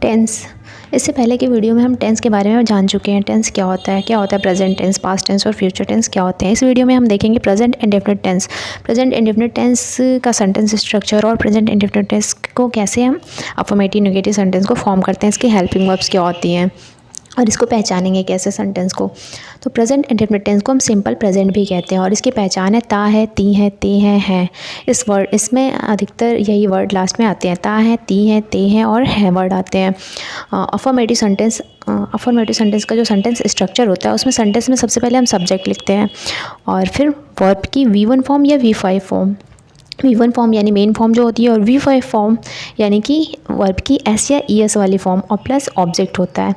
Tense. इससे पहले की वीडियो में हम टेंस के बारे में जान चुके हैं। टेंस क्या होता है प्रेजेंट टेंस, पास्ट टेंस और फ्यूचर टेंस क्या होते हैं। इस वीडियो में हम देखेंगे present indefinite tense. Present indefinite tense का सेंटेंस स्ट्रक्चर और प्रेजेंट इंडेफिनिट टेंस को कैसे हम अफर्मेटिव नेगेटिव सेंटेंस को फॉर्म करते हैं, इसकी हेल्पिंग वर्ब्स क्या होती हैं और इसको पहचानेंगे कैसे सेंटेंस को। तो प्रेजेंट इंडेफिनिट टेंस को हम सिंपल प्रेजेंट भी कहते हैं और इसकी पहचान है ता है, ती है, ते हैं। इसमें अधिकतर यही वर्ड लास्ट में आते हैं, ता है, ती है, ते हैं और है वर्ड आते हैं। अफर्मेटिव सेंटेंस का जो सेंटेंस स्ट्रक्चर होता है उसमें सेंटेंस में सबसे पहले हम सब्जेक्ट लिखते हैं और फिर वर्ब की V1 फॉर्म या V5 फॉर्म। V1 फॉर्म यानी मेन फॉर्म जो होती है और V5 फॉर्म यानी कि वर्ब की S या ES वाली फॉर्म और प्लस ऑब्जेक्ट होता है।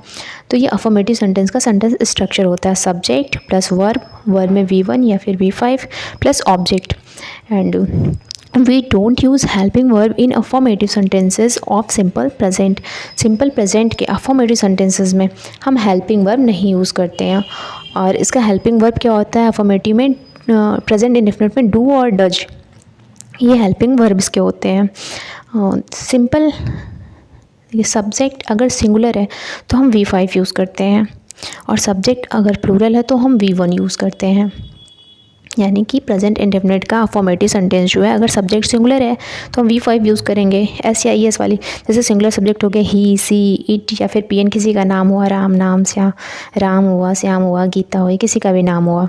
तो ये अफर्मेटिव सेंटेंस का सेंटेंस स्ट्रक्चर होता है, सब्जेक्ट प्लस वर्ब में V1 या फिर V5 plus object. And we don't use helping verb in affirmative sentences of simple present. Simple present के अफर्मेटिव सेंटेंसेस में हम हेल्पिंग वर्ब नहीं यूज़ करते हैं। और इसका हेल्पिंग वर्ब क्या होता है अफर्मेटिव में, प्रेजेंट इंडेफिनिट में डू और डज, ये हेल्पिंग वर्ब्स के होते हैं। सिंपल ये सब्जेक्ट अगर सिंगुलर है तो हम V5 यूज़ करते हैं और सब्जेक्ट अगर प्लूरल है तो हम V1 यूज़ करते हैं। यानी कि प्रेजेंट इंडेफिनिट का अफर्मेटिव सेंटेंस जो है, अगर सब्जेक्ट सिंगुलर है तो हम V5 यूज़ करेंगे, S या ES वाली। जैसे सिंगुलर सब्जेक्ट हो गया ही, सी, इट या फिर PN किसी का नाम हुआ, राम हुआ, श्याम हुआ, गीता हुई, किसी का भी नाम हुआ।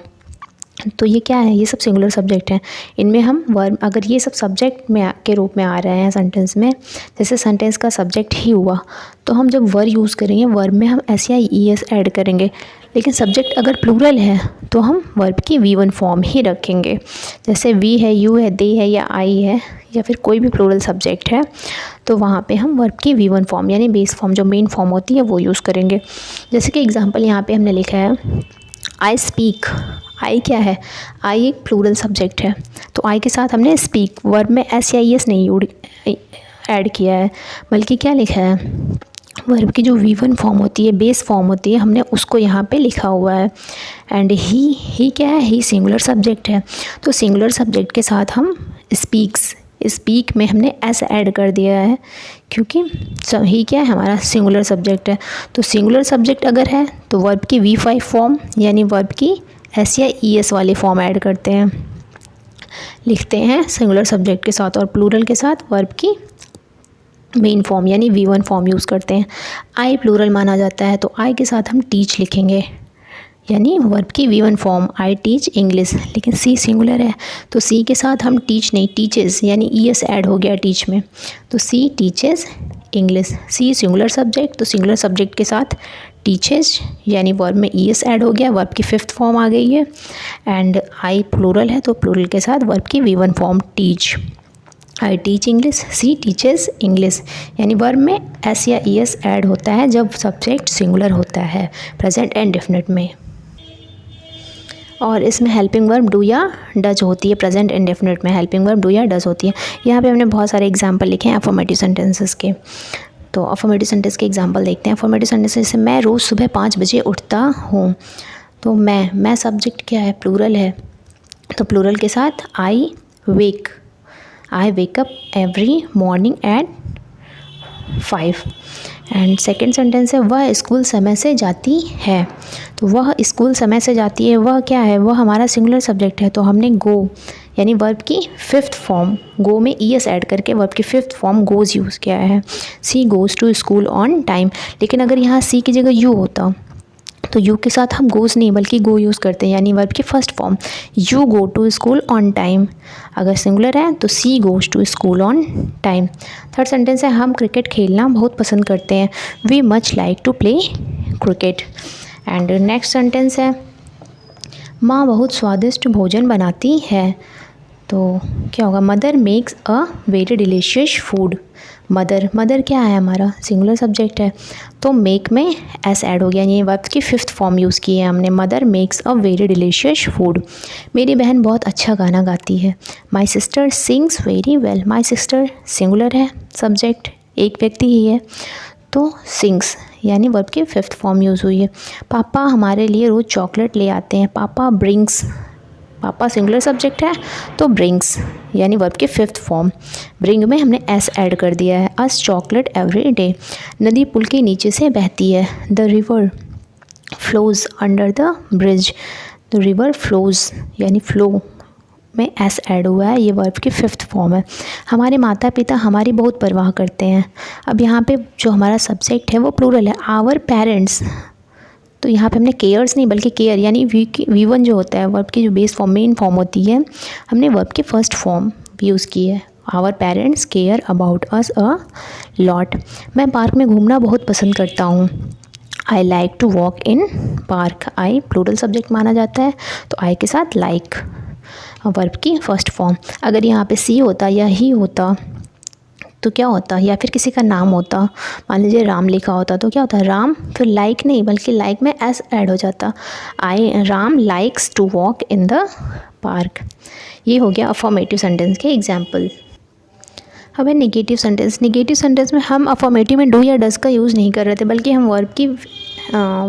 तो ये क्या है, ये सब सिंगुलर सब्जेक्ट हैं। इनमें हम वर्ब, अगर ये सब सब्जेक्ट में के रूप में आ रहे हैं सेंटेंस में, जैसे सेंटेंस का सब्जेक्ट ही हुआ तो हम जब वर्ब यूज़ करेंगे वर्ब में हम S या ES ऐड करेंगे। लेकिन सब्जेक्ट अगर प्लूरल है तो हम वर्ब की V1 फॉर्म ही रखेंगे। जैसे वी है, यू है, दे है या आई है या फिर कोई भी प्लूरल सब्जेक्ट है तो वहाँ पे हम वर्ब की V1 फॉर्म यानी बेस फॉर्म जो मेन फॉर्म होती है वो यूज़ करेंगे। जैसे कि एग्जाम्पल यहाँ पे हमने लिखा है आई स्पीक। आई क्या है, आई एक प्लूरल सब्जेक्ट है तो आई के साथ हमने स्पीक वर्ब में S या ES नहीं ऐड किया है, बल्कि क्या लिखा है, वर्ब की जो V1 फॉर्म होती है, बेस फॉर्म होती है, हमने उसको यहाँ पे लिखा हुआ है। एंड ही क्या है, ही सिंगुलर सब्जेक्ट है तो सिंगुलर सब्जेक्ट के साथ हम स्पीक में हमने S ऐड कर दिया है क्योंकि ही क्या है, हमारा सिंगुलर सब्जेक्ट है। तो सिंगुलर सब्जेक्ट अगर है तो वर्ब की V5 फॉर्म यानी वर्ब की S या ES वाली फॉर्म ऐड करते हैं, लिखते हैं सिंगुलर सब्जेक्ट के साथ, और प्लूरल के साथ वर्ब की मेन फॉर्म यानी V1 फॉर्म यूज़ करते हैं। आई प्लूरल माना जाता है तो आई के साथ हम टीच लिखेंगे यानी वर्ब की V1 फॉर्म, आई टीच इंग्लिश। लेकिन सी सिंगुलर है तो सी के साथ हम टीच नहीं, टीचेस यानी ES ऐड हो गया टीच में, तो सी टीचेस इंग्लिश। सी सिंगुलर सब्जेक्ट तो सिंगुलर सब्जेक्ट के साथ टीचेस यानी वर्ब में ES ऐड हो गया, वर्ब की 5th फॉर्म आ गई है। एंड आई प्लूरल है तो प्लूरल के साथ वर्ब की V1 form teach, I teach English, she teaches English. यानी वर्ब में S या ES ऐड होता है जब सब्जेक्ट सिंगुलर होता है प्रेजेंट इंडेफिनिट में। और इसमें हेल्पिंग वर्ब डू या डज होती है, प्रेजेंट इंडेफिनिट में हेल्पिंग वर्ब डू या डज होती है। यहाँ पे हमने बहुत सारे एग्जांपल लिखे हैं अफर्मेटिव सेंटेंसेस के। तो अफर्मेटिव सेंटेंस के एग्जांपल देखते हैं। अफर्मेटिव सेंटेंस जैसे मैं रोज़ सुबह 5 बजे उठता हूँ, तो मैं सब्जेक्ट क्या है, प्लूरल है तो प्लूरल के साथ I wake up every morning at 5। And second sentence है वह स्कूल समय से जाती है, तो वह स्कूल समय से जाती है, वह क्या है, वह हमारा सिंगुलर सब्जेक्ट है तो हमने गो यानी वर्ब की 5th फॉर्म, गो में ES ऐड करके वर्ब की 5th फॉर्म गोज़ यूज़ किया है। She goes to school on time. लेकिन अगर यहाँ सी की जगह यू होता तो यू के साथ हम गोज़ नहीं बल्कि गो यूज़ करते हैं यानी वर्ब की 1st form, you go to school on time. अगर सिंगुलर है तो she goes to school on time. Third sentence है हम क्रिकेट खेलना बहुत पसंद करते हैं, we much like to play cricket. And next sentence है माँ बहुत स्वादिष्ट भोजन बनाती है, तो क्या होगा, mother makes a very delicious food. Mother क्या है, हमारा सिंगुलर सब्जेक्ट है तो मेक में S ऐड हो गया यानी वर्ब की 5th फॉर्म यूज़ की है हमने, mother makes a very delicious food. मेरी बहन बहुत अच्छा गाना गाती है, my sister sings very well. My sister singular है सब्जेक्ट, एक व्यक्ति ही है तो सिंग्स यानी वर्ब की 5th फॉर्म यूज़ हुई है। पापा हमारे लिए रोज़ चॉकलेट ले आते हैं, पापा ब्रिंग्स पापा सिंगुलर सब्जेक्ट है तो ब्रिंग्स यानी वर्ब की फिफ्थ फॉर्म। ब्रिंग में हमने एस ऐड कर दिया है। अस चॉकलेट एवरी डे, नदी पुल के नीचे से बहती है। The river flows under the bridge, the river flows यानी फ्लो में एस ऐड हुआ है, ये वर्ब की फिफ्थ फॉर्म है। हमारे माता पिता हमारी बहुत परवाह करते हैं। अब यहाँ पे जो हमारा सब्जेक्ट है वो प्लूरल है, आवर पेरेंट्स। तो यहाँ पे हमने केयर्स नहीं बल्कि केयर यानी वी1 जो होता है वर्ब की जो बेस फॉर्म मेन फॉर्म होती है, हमने वर्ब की फर्स्ट फॉर्म यूज़ की है। Our parents care about us a lot. मैं पार्क में घूमना बहुत पसंद करता हूँ। I like to walk in park. I plural subject माना जाता है तो आई के साथ लाइक वर्ब की फर्स्ट फॉर्म। अगर यहाँ पे सी होता या ही होता तो क्या होता, या फिर किसी का नाम होता, मान लीजिए राम लिखा होता तो क्या होता, राम फिर लाइक नहीं बल्कि लाइक में एस ऐड हो जाता। Ram likes to walk in the park. ये हो गया अफर्मेटिव सेंटेंस के एग्जाम्पल। अब है निगेटिव सेंटेंस। निगेटिव सेंटेंस में हम अफर्मेटिव में डू या डज का यूज़ नहीं कर रहे थे बल्कि हम वर्ब की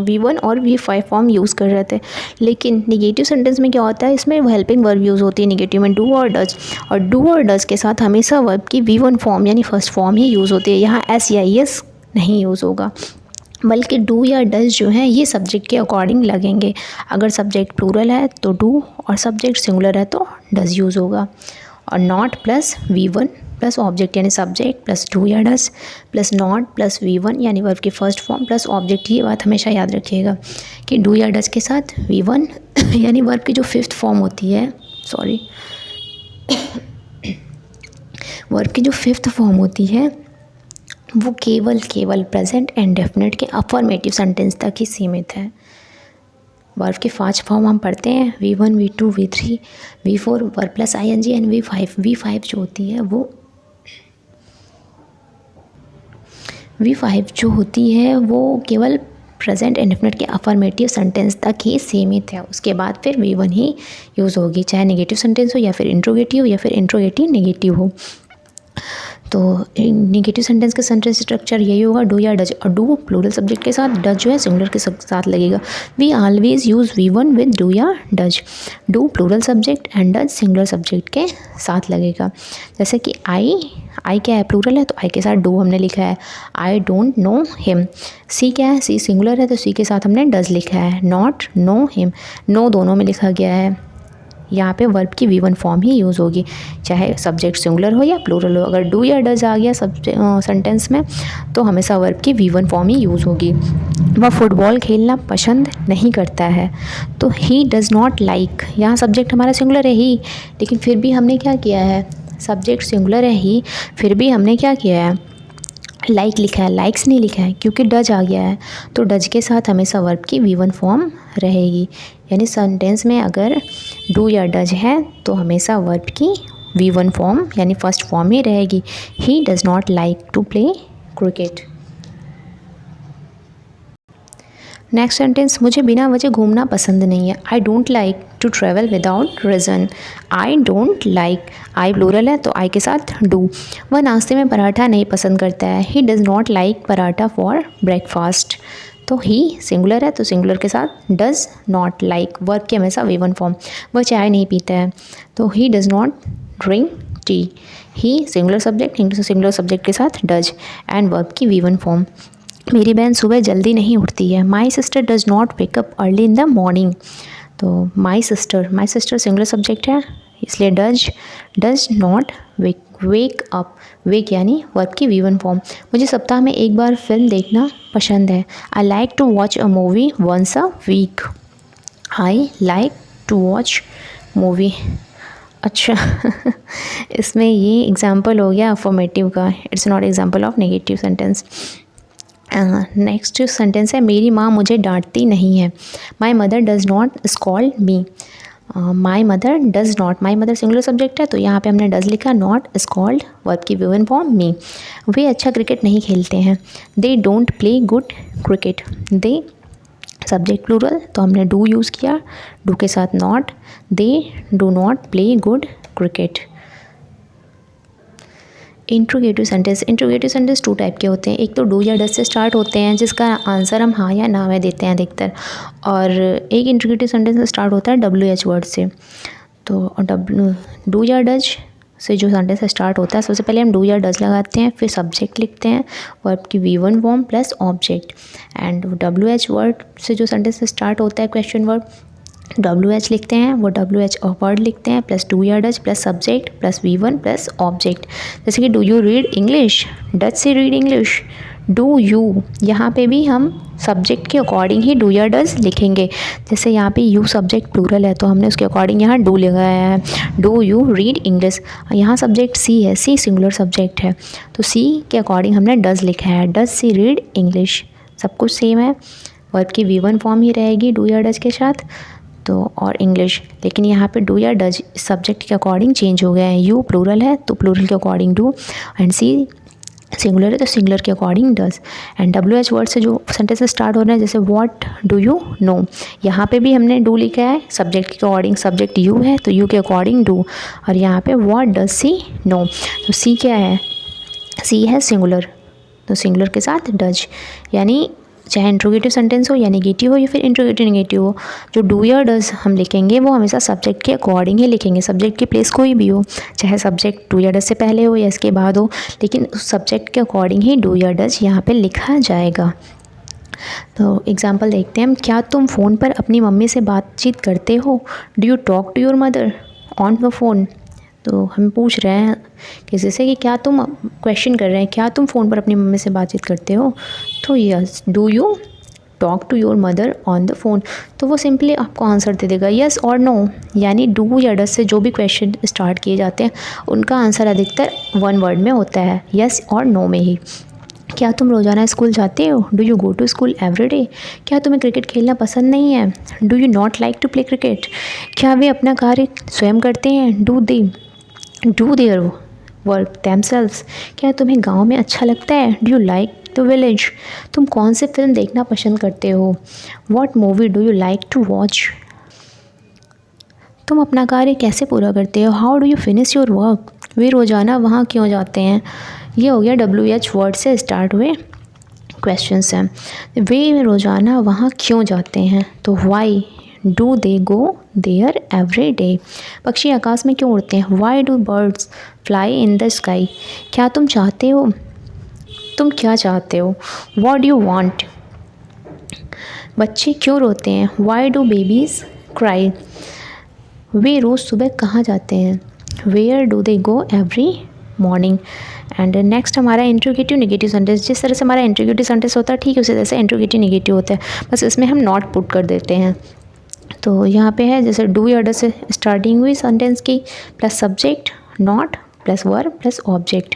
V1 और V5 फॉर्म यूज़ कर रहे थे। लेकिन निगेटिव सेंटेंस में क्या होता है, इसमें हेल्पिंग वर्ब यूज़ होती है निगेटिव में, डू और डज। और डू और डज के साथ हमेशा वर्ब की V1 फॉर्म यानी फर्स्ट फॉर्म ही यूज़ होती है। यहाँ एस या एस नहीं यूज़ होगा बल्कि डू या डज जो है ये सब्जेक्ट के अकॉर्डिंग लगेंगे। अगर सब्जेक्ट प्लूरल है तो डू और सब्जेक्ट सिंगुलर है तो डज यूज़ होगा। और not plus V1 plus object यानी सब्जेक्ट प्लस डू या does plus not plus V1 यानी वर्ब की फर्स्ट फॉर्म प्लस ऑब्जेक्ट। ये बात हमेशा याद रखिएगा कि डू या डज के साथ V1 यानी वर्ब की जो फिफ्थ फॉर्म होती है, वर्ब की जो फिफ्थ फॉर्म होती है वो केवल प्रेजेंट एंड डेफिनेट के अफर्मेटिव सेंटेंस तक ही सीमित है। वर्ब के 5 फॉर्म हम पढ़ते हैं, V1 V2 V3 V4 verb plus ING and V5। V5 जो होती है वो केवल प्रेजेंट इंडेफिनिट के अफर्मेटिव सेंटेंस तक ही सीमित है। उसके बाद फिर V1 ही यूज़ होगी, चाहे नेगेटिव सेंटेंस हो या फिर इंट्रोगेटिव या फिर इंट्रोगेटिव नेगेटिव हो। तो नेगेटिव सेंटेंस का सेंटेंस स्ट्रक्चर यही होगा, डू या डज। और डू प्लूरल सब्जेक्ट के साथ, डज जो है सिंगुलर के साथ लगेगा। We always use V1 with do या does. Do plural subject and does singular subject के साथ लगेगा। जैसे कि आई क्या है, प्लूरल है तो आई के साथ डू हमने लिखा है। I don't know him. She क्या है, सी सिंगुलर है तो सी के साथ हमने डज लिखा है। नॉट नो हिम, नो दोनों में लिखा गया है। यहाँ पे वर्ब की V1 फॉर्म ही यूज़ होगी, चाहे सब्जेक्ट सिंगुलर हो या प्लूरल हो। अगर डू या डज आ गया सेंटेंस में तो हमेशा वर्ब की V1 फॉर्म ही यूज़ होगी। वह फुटबॉल खेलना पसंद नहीं करता है तो ही डज़ नॉट लाइक। यहाँ सब्जेक्ट हमारा सिंगुलर है ही, लेकिन फिर भी हमने क्या किया है, सब्जेक्ट सिंगुलर है ही, फिर भी हमने क्या किया है, लाइक लिखा है, लाइक्स नहीं लिखा है क्योंकि डज आ गया है। तो डज के साथ हमेशा वर्ब की V1 फॉर्म रहेगी। यानी सेंटेंस में अगर डू या डज है तो हमेशा वर्ब की V1 फॉर्म यानी फर्स्ट फॉर्म ही रहेगी। He does not like to play cricket. Next sentence, मुझे बिना वजह घूमना पसंद नहीं है। I don't like to travel without reason. I don't like, I plural है तो आई के साथ डू। वह नाश्ते में पराठा नहीं पसंद करता है। ही does not like paratha for breakfast. तो ही सिंगुलर है तो सिंगुलर के साथ डज़ नॉट लाइक, वर्ब की हमेशा V1 फॉर्म। वह चाय नहीं पीता है तो ही does not drink tea. He singular subject, singular subject के साथ डज एंड वर्ब की V1 फॉर्म। मेरी बहन सुबह जल्दी नहीं उठती है। My sister does not wake up early in the morning. तो माई सिस्टर सिंगुलर सब्जेक्ट है इसलिए डज नॉट वेक अप। वेक यानी वर्ब की V1 फॉर्म। मुझे सप्ताह में एक बार फिल्म देखना पसंद है। I like to watch a movie once a week. I like to watch movie. अच्छा इसमें ये एग्जाम्पल हो गया अफर्मेटिव का, it's not example of negative sentence. Next sentence है, मेरी माँ मुझे डांटती नहीं है। My mother does not scold me. My mother does not, my mother singular subject है तो यहाँ पे हमने डज लिखा, नॉट स्कॉल्ड वर्ब की V1 फॉर्म मी। वे अच्छा क्रिकेट नहीं खेलते हैं। They don't play good cricket. They subject plural तो हमने डू यूज़ किया, डू के साथ not. They do not play good cricket. Interrogative sentence 2 type के होते हैं। एक तो डू या डज से स्टार्ट होते हैं जिसका आंसर हम हाँ या ना में देते हैं अधिकतर, और एक इंट्रोगेटिव सेंटेंस स्टार्ट होता है WH वर्ड से। तो डू या डज से जो सेंटेंस स्टार्ट होता है, सबसे पहले हम डू या डज लगाते हैं, फिर सब्जेक्ट लिखते हैं वर्ब की V1 form plus object. And WH word से जो सेंटेंस स्टार्ट होता है क्वेश्चन वर्ब, WH लिखते हैं, वो WH वर्ड लिखते हैं प्लस डू या does plus subject plus V1 plus object. जैसे कि do you read English, does से रीड इंग्लिश, डू यू, यहाँ पे भी हम सब्जेक्ट के अकॉर्डिंग ही डू या डज लिखेंगे। जैसे यहाँ पे यू सब्जेक्ट प्लूरल है तो हमने उसके अकॉर्डिंग यहाँ डू लगाया है, डू यू रीड इंग्लिश। यहाँ सब्जेक्ट सी है, सी सिंगुलर सब्जेक्ट है तो सी के अकॉर्डिंग हमने डज लिखा है, डज सी रीड इंग्लिश। सब कुछ सेम है, वर्ब की V1 फॉर्म ही रहेगी डू या डज के साथ तो, और इंग्लिश। लेकिन यहाँ पे डू या डज सब्जेक्ट के अकॉर्डिंग चेंज हो गया है, यू प्लूरल है तो प्लूरल के according do, and she singular है तो सिंगुलर के according does. And WH word से जो सेंटेंस स्टार्ट हो रहा है, जैसे व्हाट डू यू नो, यहाँ पे भी हमने डू लिखा है सब्जेक्ट के अकॉर्डिंग, सब्जेक्ट यू है तो यू के अकॉर्डिंग डू, और यहाँ पे व्हाट डज सी नो, तो सी क्या है, सी है सिंगुलर तो सिंगुलर के साथ डज। यानी चाहे इंट्रोगेटिव सेंटेंस हो या नेगेटिव हो या फिर इंट्रोगेटिव नेगेटिव हो, जो डू या डज हम लिखेंगे वो हमेशा सब्जेक्ट के अकॉर्डिंग ही लिखेंगे। सब्जेक्ट की प्लेस कोई भी हो, चाहे सब्जेक्ट डू या डज से पहले हो या इसके बाद हो, लेकिन उस सब्जेक्ट के अकॉर्डिंग ही डू या डज यहाँ पे लिखा जाएगा। तो एग्जांपल देखते हैं हम, क्या तुम फ़ोन पर अपनी मम्मी से बातचीत करते हो, do you talk to your mother on the phone. तो हम पूछ रहे हैं किसी से कि क्या तुम, क्वेश्चन कर रहे हैं क्या तुम फ़ोन पर अपनी मम्मी से बातचीत करते हो, तो yes, do you talk to your mother on the phone. तो वो सिंपली आपको आंसर दे देगा यस और नो। यानी डू या डज से जो भी क्वेश्चन स्टार्ट किए जाते हैं उनका आंसर अधिकतर वन वर्ड में होता है, यस और नो में ही। क्या तुम रोज़ाना स्कूल जाते हो, do you go to school every day. क्या तुम्हें क्रिकेट खेलना पसंद नहीं है, do you not like to play cricket. क्या वे अपना कार्य स्वयं करते हैं, do they do their work themselves। क्या तुम्हें गांव में अच्छा लगता है, do you like the village. तुम कौन सी फिल्म देखना पसंद करते हो, what movie do you like to watch. तुम अपना कार्य कैसे पूरा करते हो, how do you finish your work. वे रोज़ाना वहाँ क्यों जाते हैं। ये हो गया WH वर्ड से स्टार्ट हुए क्वेश्चंस हैं। वे रोज़ाना वहाँ क्यों जाते हैं, तो why do they go there every day. पक्षी आकाश में क्यों उड़ते हैं, why do birds fly in the sky. क्या तुम चाहते हो, तुम क्या चाहते हो, व्हाट डू यू वांट। बच्चे क्यों रोते हैं, वाई डू बेबीज़ क्राई। वे रोज़ सुबह कहाँ जाते हैं, where do they go every morning. And next हमारा इंट्रोगेटिव नेगेटिव सेंटेंस। जिस तरह से हमारा इंट्रोगेटिव सेंटेंस होता है ठीक उसी तरह से इंट्रोगेटिव नेगेटिव होता है, बस इसमें हम नॉट पुट कर देते हैं। तो यहाँ पे है जैसे डू या डज से स्टार्टिंग हुई सेंटेंस की, plus subject not plus verb plus object.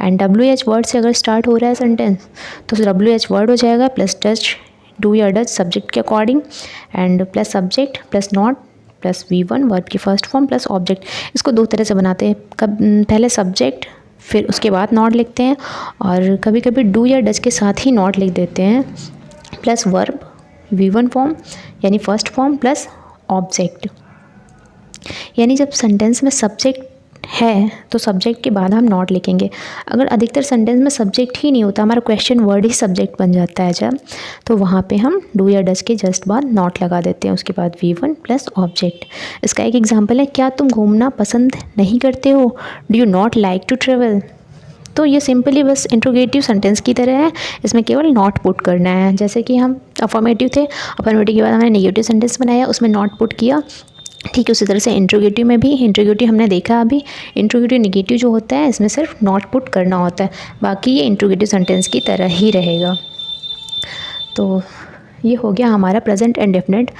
And WH word से अगर स्टार्ट हो रहा है सेंटेंस तो WH वर्ड हो जाएगा प्लस डज, डू या डज सब्जेक्ट के according, and plus subject plus not plus V1 verb की फर्स्ट फॉर्म प्लस ऑब्जेक्ट। इसको दो तरह से बनाते हैं, पहले सब्जेक्ट फिर उसके बाद नॉट लिखते हैं, और कभी कभी डू या डज के साथ ही नॉट लिख देते हैं, प्लस वर्ब V1 फॉर्म यानी फर्स्ट फॉर्म प्लस ऑब्जेक्ट। यानी जब सेंटेंस में सब्जेक्ट है तो सब्जेक्ट के बाद हम नॉट लिखेंगे। अगर अधिकतर सेंटेंस में सब्जेक्ट ही नहीं होता, हमारा क्वेश्चन वर्ड ही सब्जेक्ट बन जाता है जब, तो वहाँ पे हम डू या डज के जस्ट बाद नॉट लगा देते हैं, उसके बाद V1 प्लस ऑब्जेक्ट। इसका एक एग्जांपल है, क्या तुम घूमना पसंद नहीं करते हो, do you not like to travel. तो ये सिंपली बस इंट्रोगेटिव सेंटेंस की तरह है, इसमें केवल नॉट पुट करना है। जैसे कि हम अफर्मेटिव थे, अफर्मेटिव के बाद हमने नेगेटिव सेंटेंस बनाया, उसमें नॉट पुट किया, ठीक उसी तरह से इंट्रोगेटिव में भी, इंट्रोगेटिव हमने देखा अभी, इंट्रोगेटिव नेगेटिव जो होता है इसमें सिर्फ नॉट पुट करना होता है, बाकी ये इंट्रोगेटिव सेंटेंस की तरह ही रहेगा। तो ये हो गया हमारा present indefinite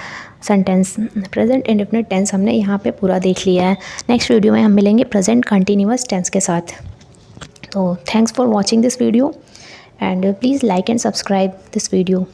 sentence. Present indefinite tense हमने यहाँ पे पूरा देख लिया है। नेक्स्ट वीडियो में हम मिलेंगे प्रेजेंट कंटिन्यूअस टेंस के साथ। तो thanks for watching this video and please like and subscribe this video.